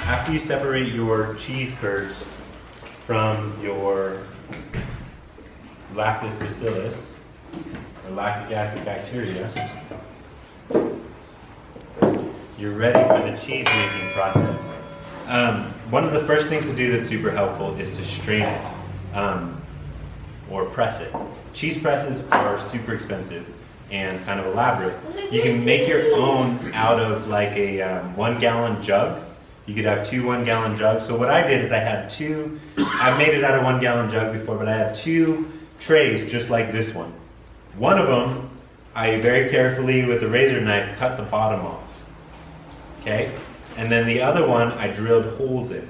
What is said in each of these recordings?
After you separate your cheese curds from your lactis bacillus, or lactic acid bacteria, you're ready for the cheese making process. One of the first things to do that's super helpful is to strain it, or press it. Cheese presses are super expensive and kind of elaborate. You can make your own out of like a 1 gallon jug. You could have 2 1-gallon jugs. So what I did is I had two, I've made it out of 1 gallon jug before, but I had 2 trays just like this one. One of them, I very carefully with a razor knife cut the bottom off. Okay? And then the other one, I drilled holes in.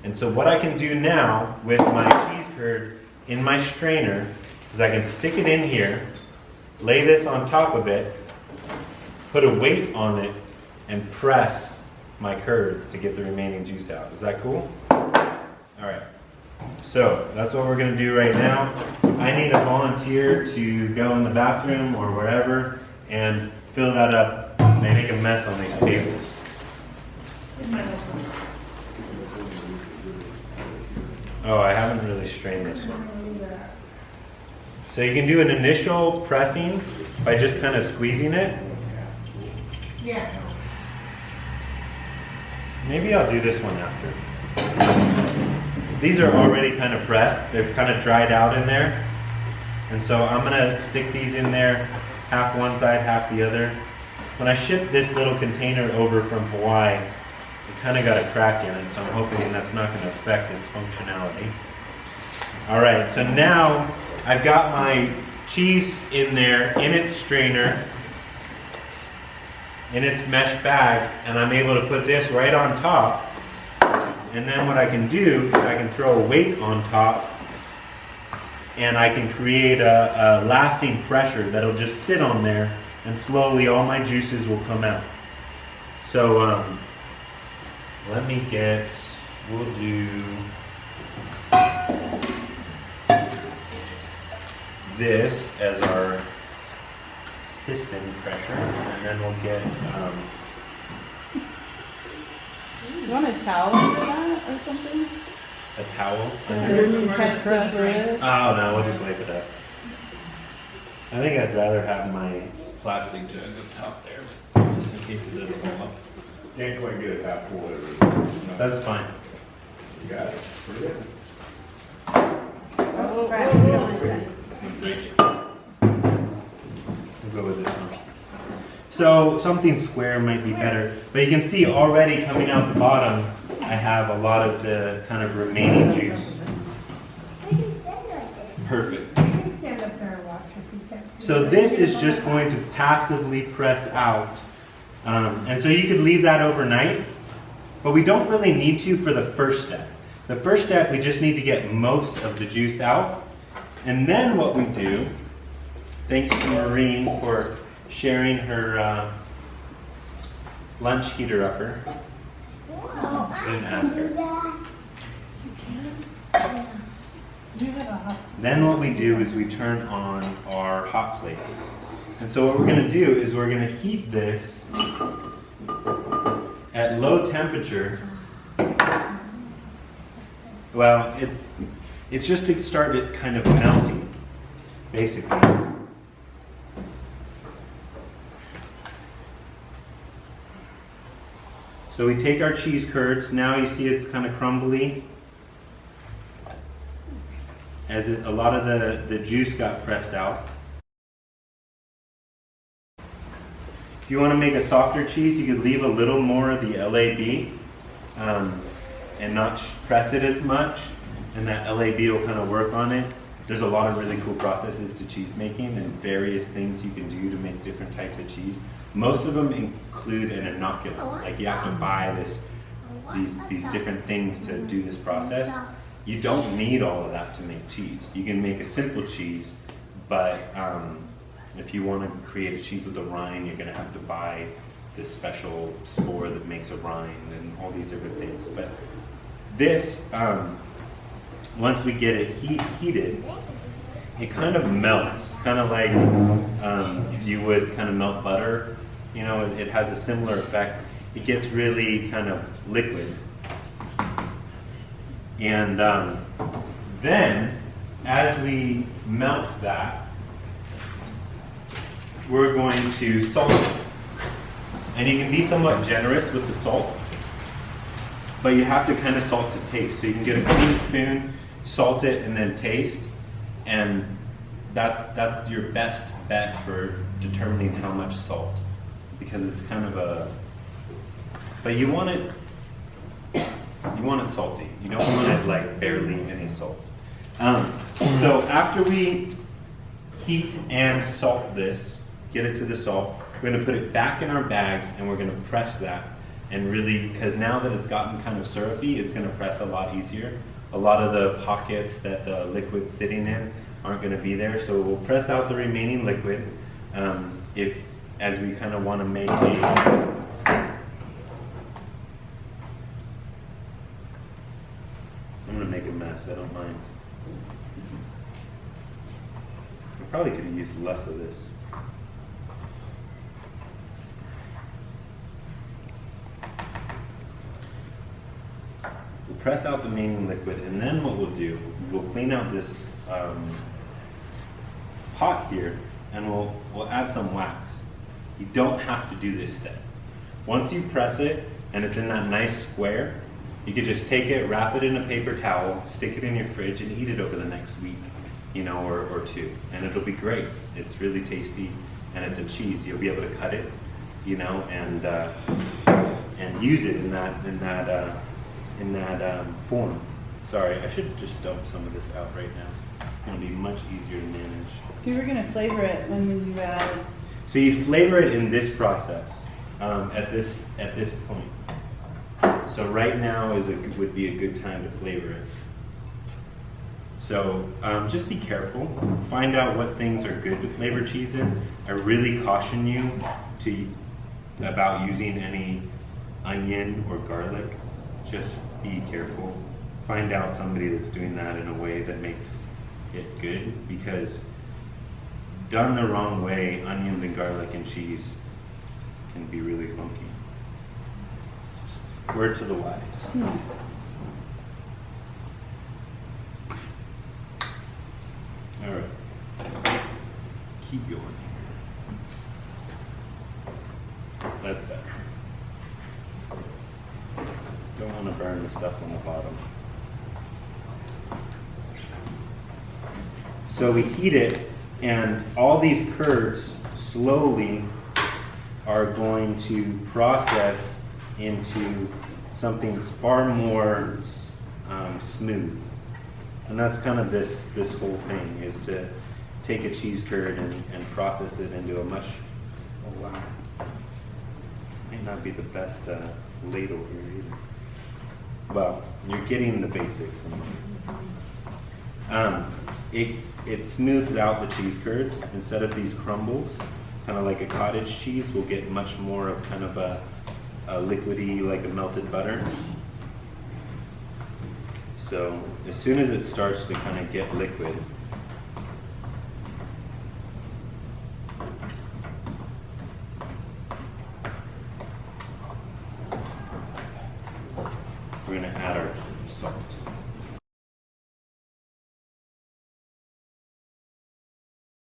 And so what I can do now with my cheese curd in my strainer is I can stick it in here, lay this on top of it, put a weight on it, and press my curds to get the remaining juice out. Is that cool? Alright, so that's what we're going to do right now. I need a volunteer to go in the bathroom or wherever and fill that up. They make a mess on these tables. Oh, I haven't really strained this one. So you can do an initial pressing by just kind of squeezing it. Yeah. Maybe I'll do this one after. These are already kind of pressed. They've kind of dried out in there. And so I'm going to stick these in there, half one side, half the other. When I shipped this little container over from Hawaii, it kind of got a crack in it, so I'm hoping that's not going to affect its functionality. Alright, so now I've got my cheese in there, in its strainer, in its mesh bag, and I'm able to put this right on top. And then what I can do is I can throw a weight on top, and I can create a lasting pressure that'll just sit on there, and slowly all my juices will come out. So let me get, we'll do this as our piston pressure, and then we'll get You want a towel for that or something? a towel. Catch the bread. Oh no, we'll just wipe it up. I think I'd rather have my plastic jug up top there, just in case it doesn't fall up. Can't quite get it half full, whatever. That's fine. You got it. Pretty good. Oh, crap. We don't want that. We'll go with this one. So something square might be better, but you can see already coming out the bottom, I have a lot of the kind of remaining juice. Perfect. Stand up there and watch if you can't see. So this is just going to passively press out. And so you could leave that overnight, but we don't really need to for the first step. The first step, we just need to get most of the juice out. And then what we do, thanks to Maureen for sharing her lunch heater upper. I didn't ask her. Then what we do is we turn on our hot plate. And so what we're going to do is we're going to heat this at low temperature. Well, it's just to start it kind of melting, basically. So we take our cheese curds. Now you see it's kind of crumbly. a lot of the juice got pressed out. If you want to make a softer cheese, you could leave a little more of the L.A.B. And not press it as much, and that L.A.B. will kind of work on it. There's a lot of really cool processes to cheese making and various things you can do to make different types of cheese. Most of them include an inoculant. Like you have to buy these different things to do this process. You don't need all of that to make cheese. You can make a simple cheese, but if you want to create a cheese with a rind, you're going to have to buy this special spore that makes a rind and all these different things. But this, once we get it heated, it kind of melts, kind of like you would kind of melt butter. You know, it has a similar effect. It gets really kind of liquid. And then, as we melt that, we're going to salt it. And you can be somewhat generous with the salt, but you have to kind of salt to taste. So you can get a clean spoon, salt it, and then taste. And that's your best bet for determining how much salt, because it's kind of a, but you want it salty. You don't want it like barely any salt. So after we heat and salt this, get it to the salt, we're going to put it back in our bags and we're going to press that. And really, because now that it's gotten kind of syrupy, it's going to press a lot easier. A lot of the pockets that the liquid's sitting in aren't going to be there. So we'll press out the remaining liquid as we kind of want to make a, I'm going to make a mess, I don't mind. I probably could have used less of this. We'll press out the main liquid, and then what we'll do, we'll clean out this pot here, and we'll add some wax. You don't have to do this step. Once you press it, and it's in that nice square, you could just take it, wrap it in a paper towel, stick it in your fridge, and eat it over the next week, you know, or two, and it'll be great. It's really tasty, and it's a cheese. You'll be able to cut it, you know, and use it in that form. Sorry, I should just dump some of this out right now. It'll be much easier to manage. You were gonna flavor it when you added. So you flavor it in this process, at this point. So right now would be a good time to flavor it. So just be careful. Find out what things are good to flavor cheese in. I really caution you about using any onion or garlic. Just be careful. Find out somebody that's doing that in a way that makes it good, because done the wrong way, onions and garlic and cheese can be really funky. Just word to the wise. All right, keep going here. That's better. Don't want to burn the stuff on the bottom. So we heat it, and all these curds slowly are going to process into something far more smooth. And that's kind of this whole thing, is to take a cheese curd and process it into a much, oh wow, might not be the best ladle here either. Well, you're getting the basics. It smooths out the cheese curds. Instead of these crumbles, kind of like a cottage cheese, we'll get much more of kind of a liquidy, like a melted butter. So as soon as it starts to kind of get liquid, we're going to add our salt.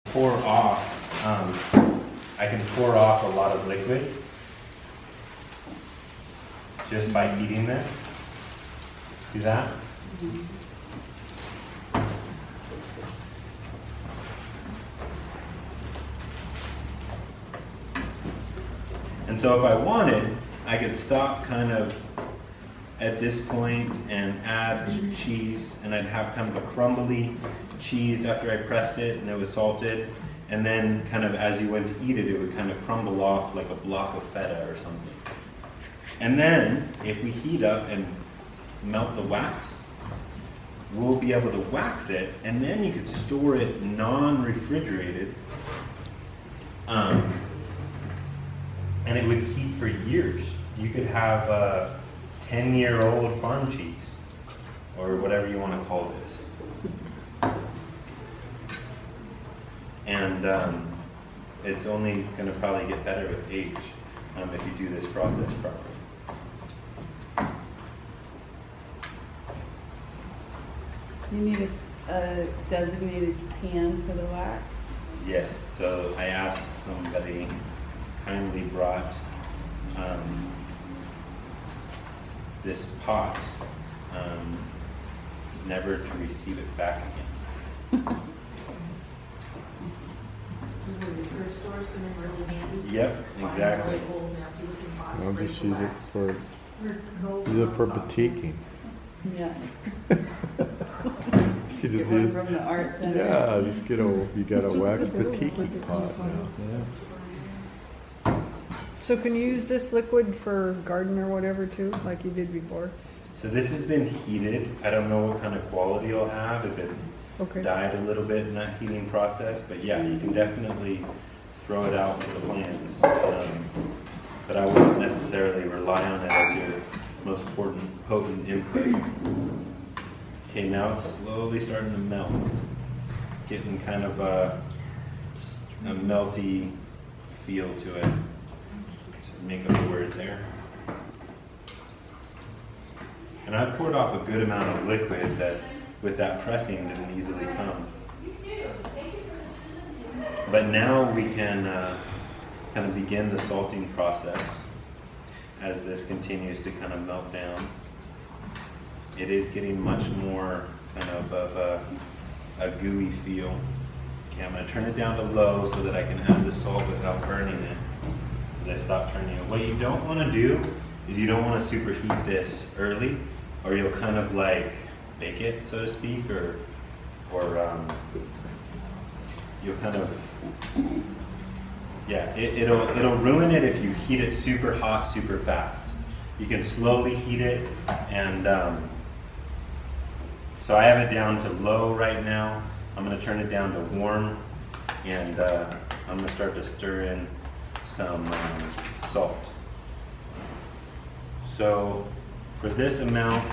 Pour off, I can pour off a lot of liquid just by heating this. See that? And so if I wanted, I could stop kind of at this point and add cheese, and I'd have kind of a crumbly cheese after I pressed it and it was salted. And then kind of as you went to eat it, it would kind of crumble off like a block of feta or something. And then if we heat up and melt the wax, we'll be able to wax it, and then you could store it non-refrigerated, and it would keep for years. You could have a 10-year-old farm cheese, or whatever you want to call this. And it's only going to probably get better with age if you do this process properly. You need a designated can for the wax? Yes, so I asked somebody, kindly brought this pot, never to receive it back again. So when the thrift stores come in really handy. Yep, exactly. Really old, nasty looking pots. I'll ready just to use it wax. for Or go batiking. Yeah. You Get just one use, from the art center. yeah, just get a, you got a wax batiking pot now. So can you use this liquid for garden or whatever too, like you did before? So this has been heated. I don't know what kind of quality it'll have, if it's Okay. died a little bit in that heating process, but yeah, you can definitely throw it out for the plants. But I wouldn't necessarily rely on it as your most potent input. Okay, now it's slowly starting to melt. Getting kind of a melty feel to it. To make up a word there. And I've poured off a good amount of liquid that with that pressing didn't easily come. But now we can kind of begin the salting process as this continues to kind of melt down. It is getting much more kind of a gooey feel. Okay, I'm going to turn it down to low so that I can add the salt without burning it as I stop turning it. What you don't want to do is you don't want to superheat this early, or you'll kind of like bake it, so to speak, or you'll kind of, yeah, it'll ruin it if you heat it super hot, super fast. You can slowly heat it, and so I have it down to low right now. I'm going to turn it down to warm, and I'm going to start to stir in some salt. So for this amount,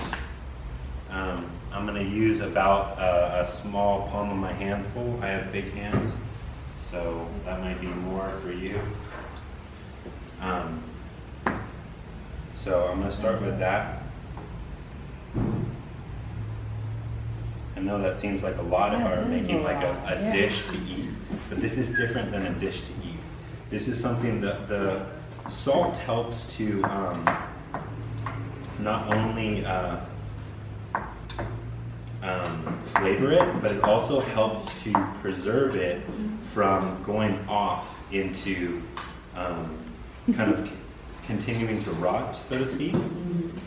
I'm going to use about a small palm of my hand full. I have big hands, so that might be more for you. So I'm going to start with that. I know that seems like a lot if I were making like a dish to eat, but this is different than a dish to eat. This is something that the salt helps to not only flavor it, but it also helps to preserve it from going off into kind of continuing to rot, so to speak.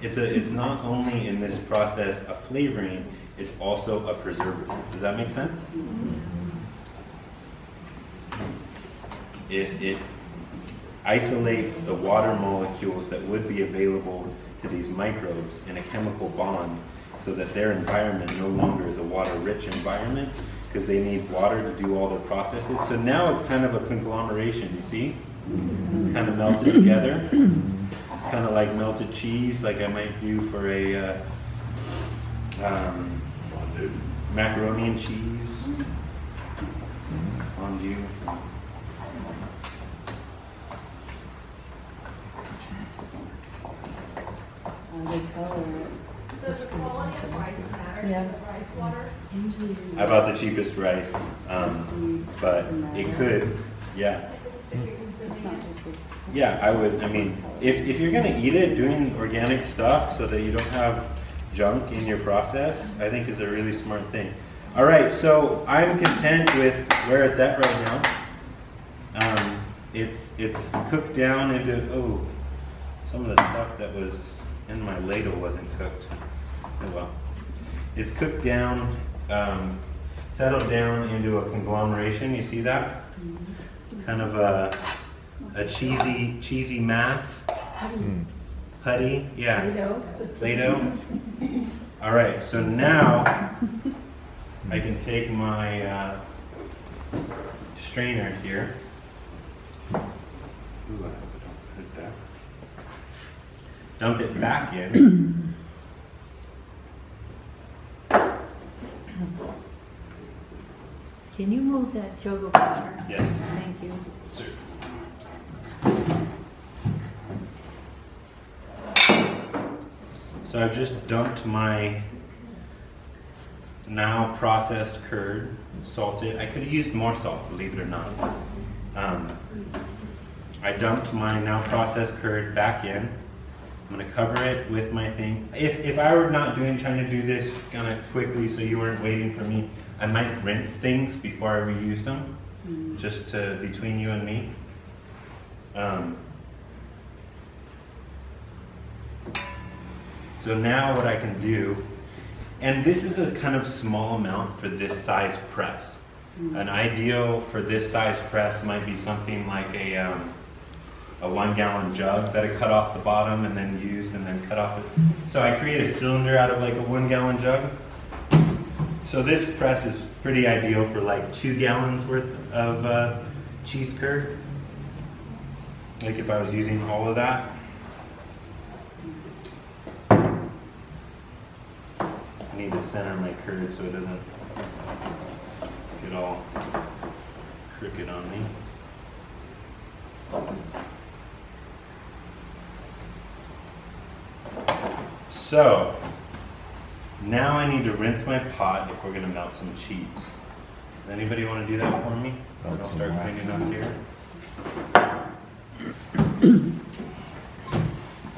It's not only in this process a flavoring, it's also a preservative. Does that make sense? It isolates the water molecules that would be available to these microbes in a chemical bond so that their environment no longer is a water-rich environment because they need water to do all their processes. So now it's kind of a conglomeration, you see? It's kind of melted together. It's kind of like melted cheese, like I might do for a macaroni and cheese fondue. They color it. Does the quality of rice matter? Yeah. The rice water? Usually I bought the cheapest rice, but it could, yeah. it's not just like. Yeah, I would, I mean, if you're gonna eat it, doing organic stuff so that you don't have junk in your process, I think is a really smart thing. All right, so I'm content with where it's at right now. it's cooked down into, oh, some of the stuff that was in my ladle wasn't cooked. Oh well. It's cooked down, settled down into a conglomeration. You see that? Kind of a cheesy mass. Putty, yeah. Play-Doh. All right, so now I can take my strainer here. Ooh, I hope I don't hurt that. Dump it back in. Can you move that jug of water? Yes. Thank you. Sir. So I've just dumped my now processed curd, salted. I could have used more salt, believe it or not. I dumped my now processed curd back in. I'm gonna cover it with my thing. If I were not trying to do this kind of quickly so you weren't waiting for me, I might rinse things before I reuse them, just to, between you and me. So now what I can do, and this is a kind of small amount for this size press. An ideal for this size press might be something like a 1 gallon jug that I cut off the bottom and then used and then cut off it. So I create a cylinder out of like a 1 gallon jug. So this press is pretty ideal for like 2 gallons worth of cheese curd. Like if I was using all of that. I need to center my curd so it doesn't get all crooked on me. So now I need to rinse my pot if we're going to melt some cheese. Does anybody want to do that for me? I'll start cleaning up here.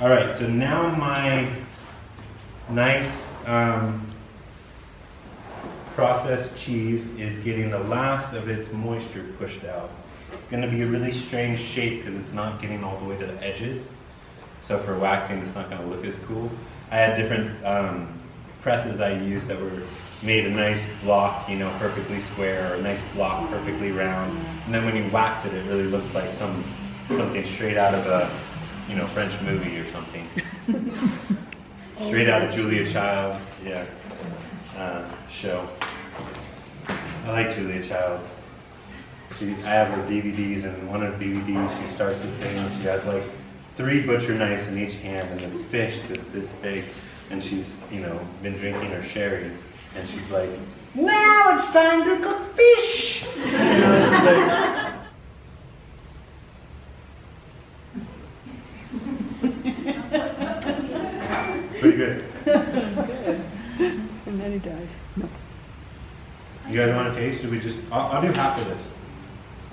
All right, so now my nice processed cheese is getting the last of its moisture pushed out. It's going to be a really strange shape because it's not getting all the way to the edges. So for waxing, it's not going to look as cool. I had different presses I used that were made a nice block, you know, perfectly square, or a nice block perfectly round. And then when you wax it, it really looks like something straight out of a, you know, French movie or something. Straight out of Julia Child's, show. I like Julia Child's. I have her DVDs, and one of the DVDs, she starts the thing, and she has like 3 butcher knives in each hand, and this fish that's this big, and she's, you know, been drinking her sherry, and she's like, "Now it's time to cook fish!" You know, she's like, pretty good. And then he dies. No. You guys want to taste? Should we just, I'll do half of this.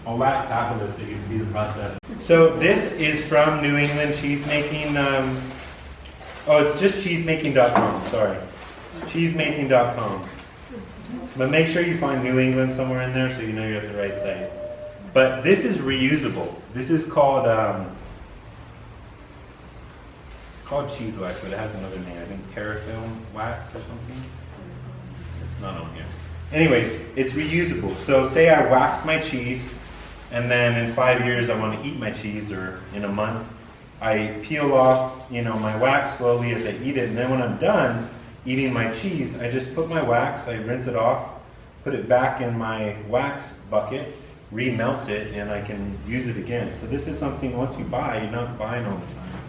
I'll wax half of this so you can see the process. So this is from New England Cheesemaking. It's just cheesemaking.com, sorry. Cheesemaking.com. But make sure you find New England somewhere in there so you know you're at the right site. But this is reusable. This is called, it's called cheese wax, but it has another name. I think parafilm wax or something. It's not on here. Anyways, it's reusable. So say I wax my cheese, and then in 5 years I want to eat my cheese, or in a month, I peel off, you know, my wax slowly as I eat it, and then when I'm done eating my cheese, I just put my wax, I rinse it off, put it back in my wax bucket, remelt it, and I can use it again. So this is something once you buy, you're not buying all the time.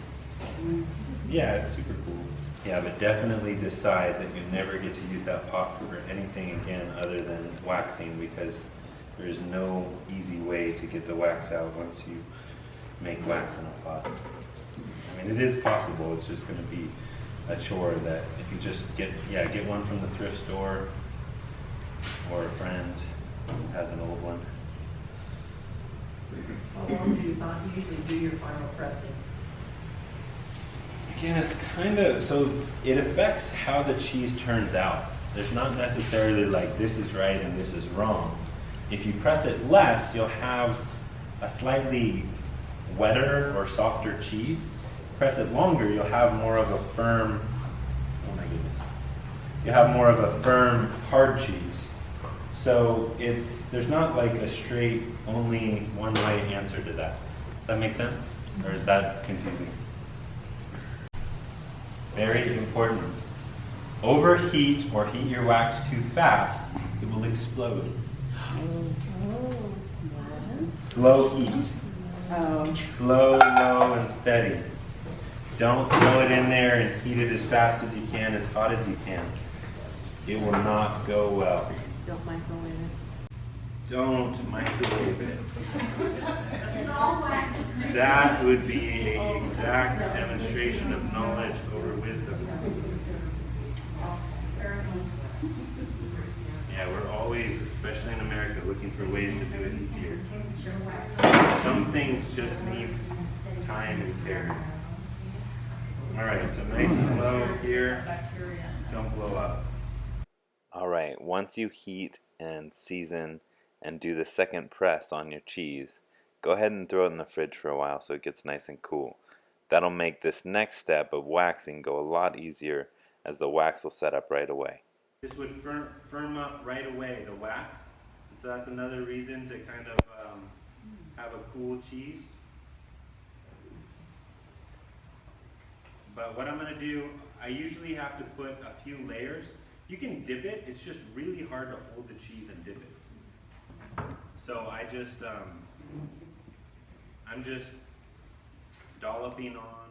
Yeah, it's super cool. Yeah, but definitely decide that you never get to use that pot for anything again other than waxing, because there's no easy way to get the wax out once you make wax in a pot. I mean, it is possible, it's just going to be a chore that if you just get one from the thrift store, or a friend has an old one. How long do you usually do your final pressing? Again, it's kind of, so it affects how the cheese turns out. There's not necessarily like this is right and this is wrong. If you press it less, you'll have a slightly wetter or softer cheese. Press it longer, you'll have more of a firm, oh my goodness, you'll have more of a firm, hard cheese. So there's not like a straight, only one right answer to that. Does that make sense? Or is that confusing? Very important. Overheat or heat your wax too fast, it will explode. Slow heat. Oh. Slow, low, and steady. Don't throw it in there and heat it as fast as you can, as hot as you can. It will not go well. Don't microwave it. Don't microwave it. It's all wax. That would be an exact demonstration of knowledge over wisdom. Yeah, we're always, especially in America, looking for ways to do it easier. Some things just need time and care. All right, so nice and low here. Don't blow up. All right, once you heat and season and do the second press on your cheese, go ahead and throw it in the fridge for a while so it gets nice and cool. That'll make this next step of waxing go a lot easier, as the wax will set up right away. This would firm up right away, the wax. And so that's another reason to kind of have a cool cheese. But what I'm going to do, I usually have to put a few layers. You can dip it, it's just really hard to hold the cheese and dip it. So I'm just dolloping on.